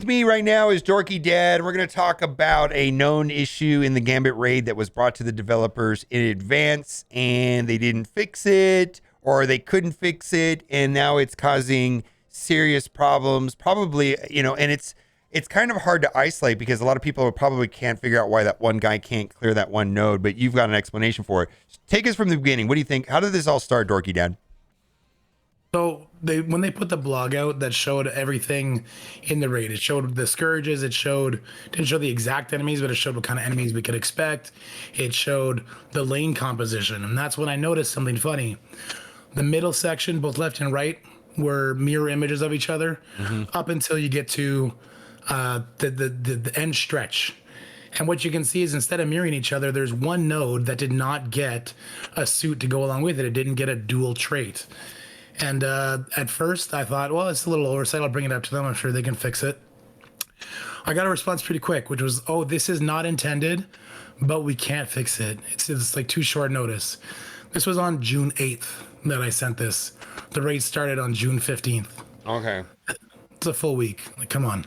With me right now is Dorky Dad. We're going to talk about a known issue in the Gambit raid that was brought to the developers in advance, and they didn't fix it, or they couldn't fix it, and now it's causing serious problems. Probably, and it's kind of hard to isolate because a lot of people probably can't figure out why that one guy can't clear that one node, but you've got an explanation for it. Take us from the beginning. What do you think? How did this all start, Dorky Dad? So when they put the blog out that showed everything in the raid, it showed the scourges, didn't show the exact enemies, but it showed what kind of enemies we could expect. It showed the lane composition, and that's when I noticed something funny. The middle section, both left and right, were mirror images of each other, up until you get to the end stretch. And what you can see is instead of mirroring each other, there's one node that did not get a suit to go along with it. It didn't get a dual trait. And at first, I thought, well, it's a little oversight. I'll bring it up to them. I'm sure they can fix it. I got a response pretty quick, which was, oh, this is not intended, but we can't fix it. It's like too short notice. This was on June 8th that I sent this. The raid started on June 15th. Okay. It's a full week. Like, come on.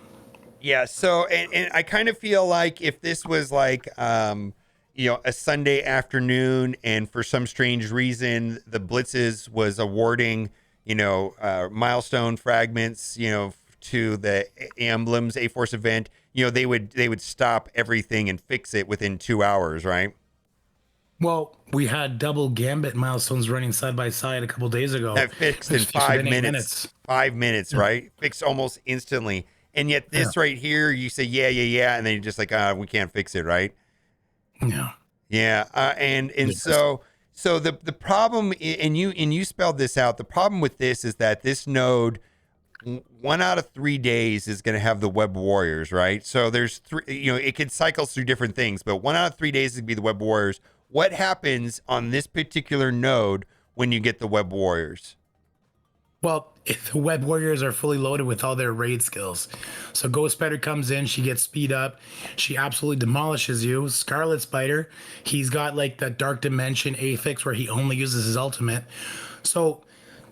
Yeah. So, and I kind of feel like if this was like, a Sunday afternoon, and for some strange reason, the Blitzes was awarding, milestone fragments, to the emblems A-Force event, they would stop everything and fix it within 2 hours, right? Well, we had double Gambit milestones running side by side a couple days ago. That fixed in It's fixed 5 minutes. 5 minutes, right? Fixed almost instantly. And yet this right here, you say, yeah. And then you're just like, we can't fix it, right? Yeah. Yeah. And Yes. so the problem, and you spelled this out, the problem with this is that this node, 1 out of 3 days is going to have the web warriors, right? So there's three, it can cycle through different things, but 1 out of 3 days is going to be the web warriors. What happens on this particular node when you get the web warriors? Well, if the web warriors are fully loaded with all their raid skills. So Ghost Spider comes in, she gets speed up, she absolutely demolishes you. Scarlet Spider, he's got like that dark dimension affix where he only uses his ultimate. So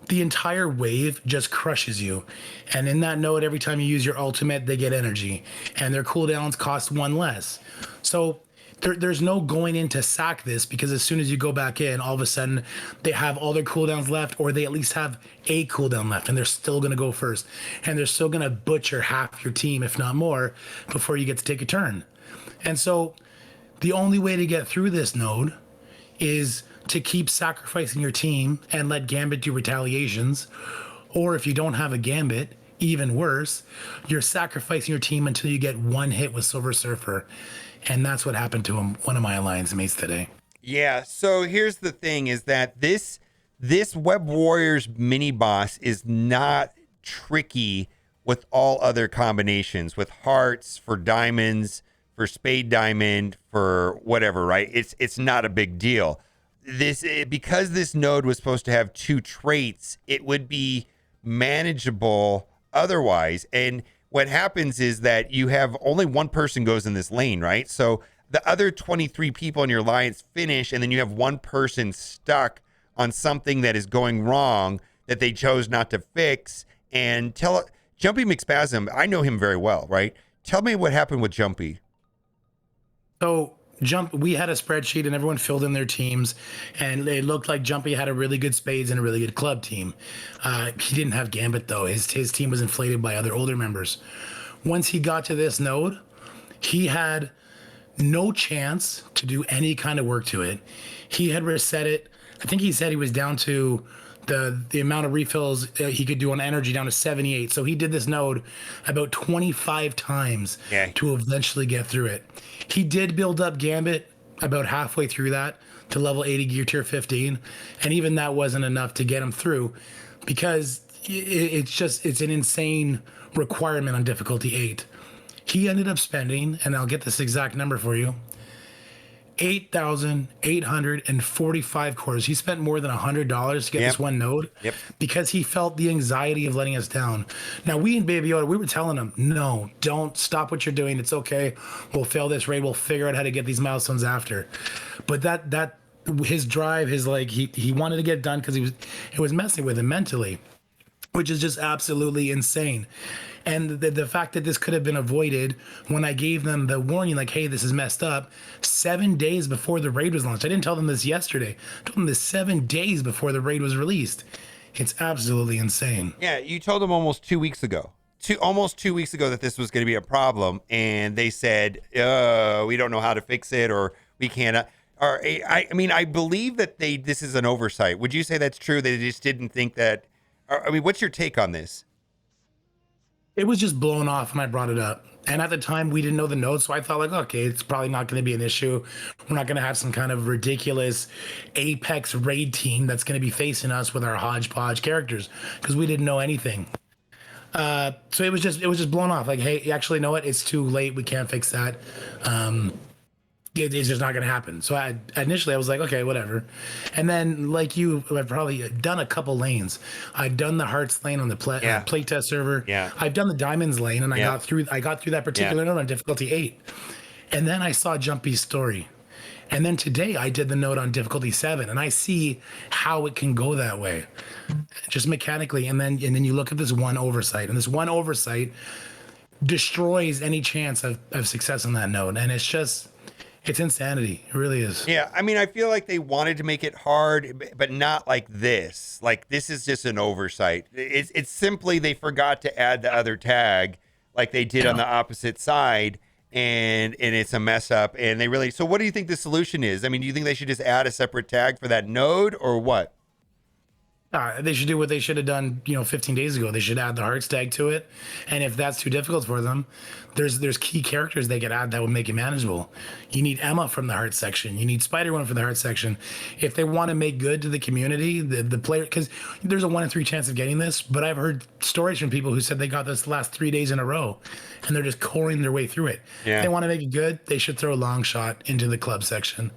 the entire wave just crushes you. And in that node, every time you use your ultimate, they get energy. And their cooldowns cost one less. So there's no going in to sack this, because as soon as you go back in, all of a sudden they have all their cooldowns left, or they at least have a cooldown left, and they're still going to go first. And they're still going to butcher half your team, if not more, before you get to take a turn. And so the only way to get through this node is to keep sacrificing your team and let Gambit do retaliations. Or if you don't have a Gambit, even worse, you're sacrificing your team until you get one hit with Silver Surfer. And that's what happened to him, one of my alliance mates today. Yeah. So here's the thing: is that this Web Warriors mini boss is not tricky with all other combinations, with hearts, for diamonds, for spade diamond, for whatever. Right? It's not a big deal. Because this node was supposed to have 2 traits, it would be manageable otherwise. And what happens is that you have only one person goes in this lane, right? So the other 23 people in your alliance finish, and then you have one person stuck on something that is going wrong that they chose not to fix. And Jumpy McSpasm, I know him very well, right? Tell me what happened with Jumpy. So we had a spreadsheet and everyone filled in their teams, and it looked like Jumpy had a really good spades and a really good club team. He didn't have Gambit though. His team was inflated by other older members. Once he got to this node, he had no chance to do any kind of work to it. He had reset it. I think he said he was down to the amount of refills he could do on energy down to 78. So he did this node about 25 times to eventually get through it. He did build up Gambit about halfway through that to level 80 gear tier 15. And even that wasn't enough to get him through, because it's an insane requirement on difficulty 8. He ended up spending, and I'll get this exact number for you, 8,845 cores. He spent more than $100 to get this one node because he felt the anxiety of letting us down. Now, we in Baby Yoda, we were telling him, no, don't stop what you're doing. It's okay. We'll fail this raid. We'll figure out how to get these milestones after. But that his drive, he wanted to get it done because it was messing with him mentally. which is just absolutely insane. And the fact that this could have been avoided when I gave them the warning, like, hey, this is messed up, 7 days before the raid was launched. I didn't tell them this yesterday. I told them this 7 days before the raid was released. It's absolutely insane. Yeah, you told them almost 2 weeks ago. Almost 2 weeks ago that this was going to be a problem, and they said, we don't know how to fix it, or we can't. Or I mean, I believe that this is an oversight. Would you say that's true? They just didn't think that. I mean, what's your take on this? It was just blown off when I brought it up. And at the time, we didn't know the notes. So I thought, like, okay, it's probably not going to be an issue. We're not going to have some kind of ridiculous Apex raid team that's going to be facing us with our hodgepodge characters because we didn't know anything. So it was just blown off. Like, hey, you actually know what? It's too late. We can't fix that. It's just not going to happen. So initially I was like, okay, whatever. And then like you, I've probably done a couple lanes. I've done the Hearts lane on the playtest server. Yeah. I've done the Diamonds lane, and I got through that particular node on difficulty 8. And then I saw Jumpy's story. And then today I did the node on difficulty 7, and I see how it can go that way, just mechanically. And then you look at this one oversight, and this one oversight destroys any chance of success on that node. And it's insanity. It really is. Yeah, I mean, I feel like they wanted to make it hard, but not like this. Like, this is just an oversight. It's simply they forgot to add the other tag like they did on the opposite side, and it's a mess up. And they really. So, what do you think the solution is? I mean, do you think they should just add a separate tag for that node, or what? They should do what they should have done, 15 days ago. They should add the Hearts tag to it, and if that's too difficult for them, there's key characters they could add that would make it manageable. You need Emma from the Hearts section. You need Spider-Man from the Hearts section. If they want to make good to the community, the player, because there's a 1 in 3 chance of getting this, but I've heard stories from people who said they got this the last 3 days in a row, and they're just coring their way through it. Yeah. If they want to make it good, they should throw a long shot into the club section.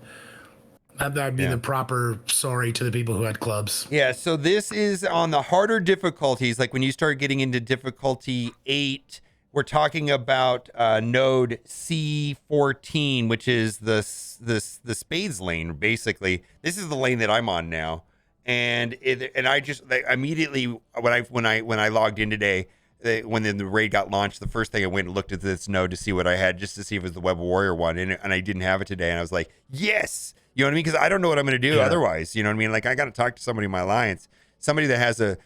That'd be the proper sorry to the people who had clubs. Yeah, so this is on the harder difficulties. Like when you start getting into difficulty 8, we're talking about node C14, which is the spades lane. Basically, this is the lane that I'm on now, and I just immediately when I logged in today. When the raid got launched, the first thing I went and looked at this node to see what I had, just to see if it was the Web Warrior one, and I didn't have it today, and I was like, yes, you know what I mean? Because I don't know what I'm going to do otherwise, you know what I mean? Like, I got to talk to somebody in my alliance, somebody that has a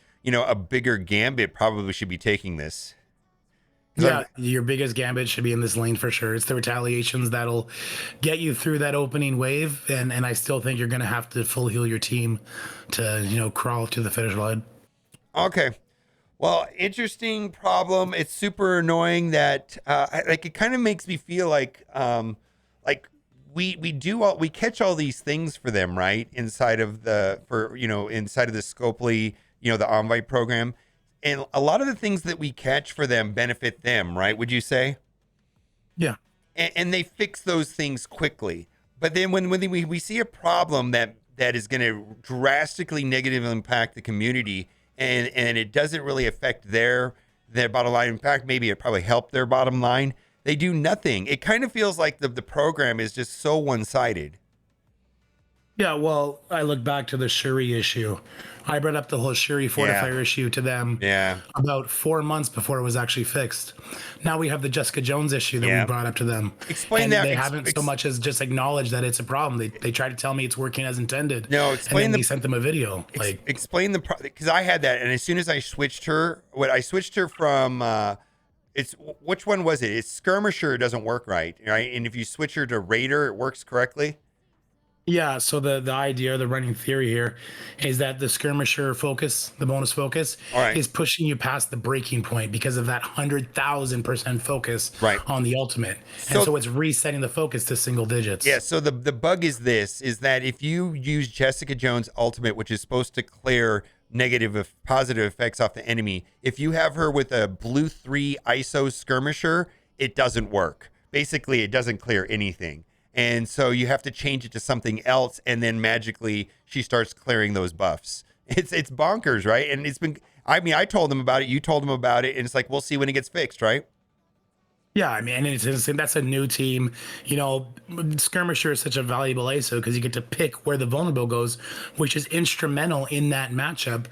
bigger Gambit probably should be taking this. Yeah, your biggest Gambit should be in this lane for sure. It's the retaliations that'll get you through that opening wave, and I still think you're going to have to full heal your team to crawl to the finish line. Okay. Well, interesting problem. It's super annoying that it kind of makes me feel like we catch all these things for them, right? Inside of the Scopely, the Envoy program. And a lot of the things that we catch for them benefit them, right? Would you say? Yeah. And they fix those things quickly. But then when we see a problem that is going to drastically negatively impact the community, and it doesn't really affect their bottom line. In fact, maybe it probably helped their bottom line. They do nothing. It kind of feels like the program is just so one-sided. Yeah, well, I look back to the Shuri issue. I brought up the whole Shuri fortifier issue to them about 4 months before it was actually fixed. Now we have the Jessica Jones issue that we brought up to them. Explain that. They haven't so much as just acknowledged that it's a problem. They tried to tell me it's working as intended. No, explain. And then they sent them a video. Explain the because I had that, and as soon as I switched her, from which one was it? It's Skirmisher doesn't work right? And if you switch her to Raider, it works correctly. Yeah, so the idea, the running theory here is that the skirmisher focus, the bonus focus, is pushing you past the breaking point because of that 100,000% focus on the ultimate. And so it's resetting the focus to single digits. Yeah, so the bug is that if you use Jessica Jones' ultimate, which is supposed to clear positive effects off the enemy, if you have her with a blue 3 ISO skirmisher, it doesn't work. Basically, it doesn't clear anything. And so you have to change it to something else, and then magically she starts clearing those buffs. It's bonkers, right? And I told them about it, you told them about it, and it's like, we'll see when it gets fixed, right? Yeah, I mean, that's a new team. Skirmisher is such a valuable ISO because you get to pick where the vulnerable goes, which is instrumental in that matchup.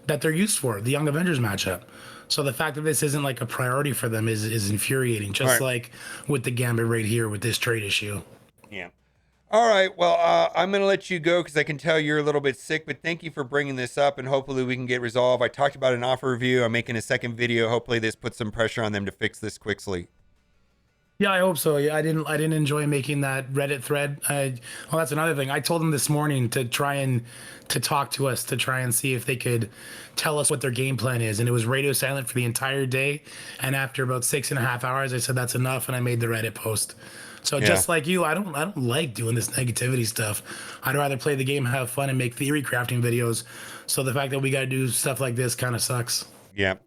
that they're used for, the Young Avengers matchup. So the fact that this isn't like a priority for them is infuriating, just Right. like with the Gambit right here with this trade issue. Yeah. All right. Well, I'm going to let you go because I can tell you're a little bit sick, but thank you for bringing this up and hopefully we can get resolved. I talked about an offer review. I'm making a second video. Hopefully this puts some pressure on them to fix this quickly. Yeah, I hope so. Yeah, I didn't enjoy making that Reddit thread. Well, that's another thing. I told them this morning to try and to talk to us to try and see if they could tell us what their game plan is, and it was radio silent for the entire day. And after about 6.5 hours, I said that's enough, and I made the Reddit post. So Yeah. just like you, I don't like doing this negativity stuff. I'd rather play the game, have fun, and make theory crafting videos. So the fact that we got to do stuff like this kind of sucks. Yep.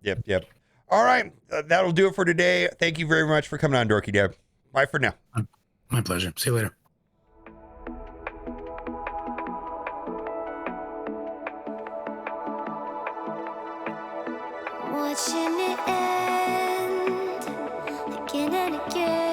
All right. That'll do it for today. Thank you very much for coming on, Dorky Deb. Bye for now. My pleasure. See you later. Watching it end again and again.